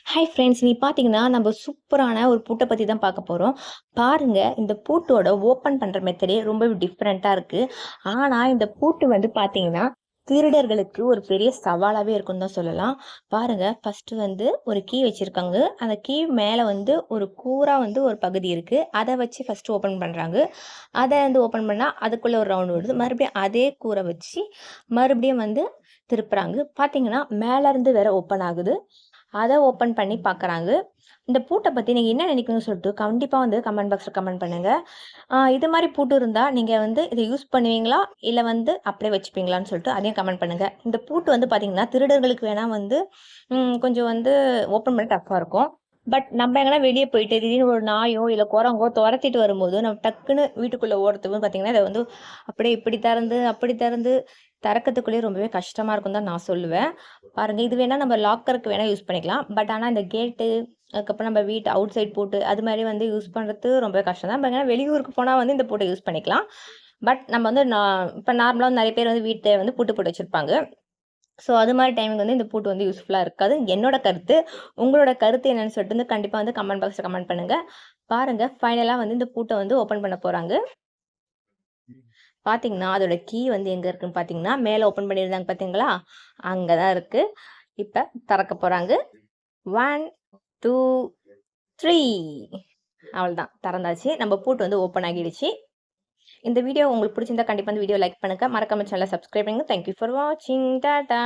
Hi friends, நீ பார்த்தீங்கன்னா நம்ம சூப்பரான ஒரு பூட்டை பற்றி தான் பார்க்க போகிறோம். பாருங்க, இந்த பூட்டோட ஓப்பன் பண்ணுற மெத்தடே ரொம்ப டிஃப்ரெண்ட்டாக இருக்குது. ஆனால் இந்த பூட்டு வந்து பார்த்தீங்கன்னா திருடர்களுக்கு ஒரு பெரிய சவாலாகவே இருக்குன்னு தான் சொல்லலாம். பாருங்க, ஃபஸ்ட்டு வந்து ஒரு கீ வச்சுருக்காங்க. அந்த கீ மேலே வந்து ஒரு கூரா வந்து ஒரு பகுதி இருக்குது. அதை வச்சு ஃபஸ்ட்டு ஓப்பன் பண்ணுறாங்க. அதை வந்து ஓப்பன் பண்ணால் அதுக்குள்ளே ஒரு ரவுண்டு வருது. மறுபடியும் அதே கூரை வச்சு மறுபடியும் வந்து திருப்புறாங்க. பார்த்தீங்கன்னா மேலேருந்து வேற ஓப்பன் ஆகுது. அத ஓப்பன் பண்ணி பார்க்குறாங்க. இந்த பூட்ட பத்தி நீங்க என்ன நினைக்கிறீங்கன்னு சொல்லிட்டு கண்டிப்பா வந்து கமெண்ட் பாக்ஸ்ல கமெண்ட் பண்ணுங்க. இது மாரி பூட்டு இருந்தா நீங்க வந்து இத யூஸ் பண்ணுவீங்களா? இல்ல வந்து அப்படியே வச்சுப்பீங்களான்னு சொல்லிட்டு அதையும் கமெண்ட் பண்ணுங்க. இந்த பூட்டு வந்து பார்த்தீங்கன்னா, திருடர்களுக்கு வேணா வந்து கொஞ்சம் வந்து ஓப்பன் பண்ண டஃப்பா இருக்கும். பட் நம்ம எங்கனா வெளிய போயிட்டு திடீர்னு ஒரு நாயோ, இல்ல குரங்கோ தொரத்திட்டு வரும்போது, நம்ம டக்குன்னு வீட்டுக்குள்ள ஓடுறதுக்கு பார்த்தீங்கன்னா, இத வந்து அப்படியே இப்படி திறந்து, அப்படி திறந்து திறக்கறதுக்குள்ளேயே ரொம்பவே கஷ்டமா இருக்கும்னு தான் நான் சொல்லுவேன். பாருங்க, இது வேணா நம்ம லாக்கருக்கு வேணா யூஸ் பண்ணிக்கலாம். பட் ஆனா இந்த கேட்டு, அதுக்கப்புறம் நம்ம வீட்டு அவுட் சைட் பூட்டு அது மாரி வந்து யூஸ் பண்றது ரொம்பவே கஷ்டம் தான். பட் ஆனா வெளியூருக்கு போனா வந்து இந்த பூட்ட யூஸ் பண்ணிக்கலாம். பட் நம்ம வந்து இப்ப நார்மலா நெறைய பேர் வந்து வீட்ட வந்து பூட்டு போட்டு வச்சிருப்பாங்க. ஸோ அது மாரி டைமுக்கு வந்து இந்த பூட்டு வந்து யூஸ்ஃபுல்லா இருக்காது. என்னோட கருத்து. உங்களோட கருத்து என்னன்னு சொல்லிட்டு வந்து கண்டிப்பா வந்து கமெண்ட் பாக்ஸ்ல கமெண்ட் பண்ணுங்க. பாருங்க, ஃபைனலா வந்து இந்த பூட்ட வந்து ஓப்பன் பண்ண போறாங்க. பார்த்தீங்கன்னா, அதோட கீ வந்து எங்க இருக்குன்னு பார்த்தீங்கன்னா, மேல ஓப்பன் பண்ணியிருந்தாங்க பார்த்தீங்களா? அங்க தான் இருக்கு. இப்ப திறக்க போறாங்க. 1, 2, 3 அவ்வளதான் திறந்தாச்சு. நம்ம பூட்டு வந்து ஓப்பன் ஆகிடுச்சு. இந்த வீடியோ உங்களுக்கு பிடிச்சிருந்தா கண்டிப்பா இந்த வீடியோ லைக் பண்ணுங்க. மறக்காம சேனல சப்ஸ்கிரைப் பண்ணுங்க. தேங்க் யூ ஃபார் வாட்சிங். டாடா.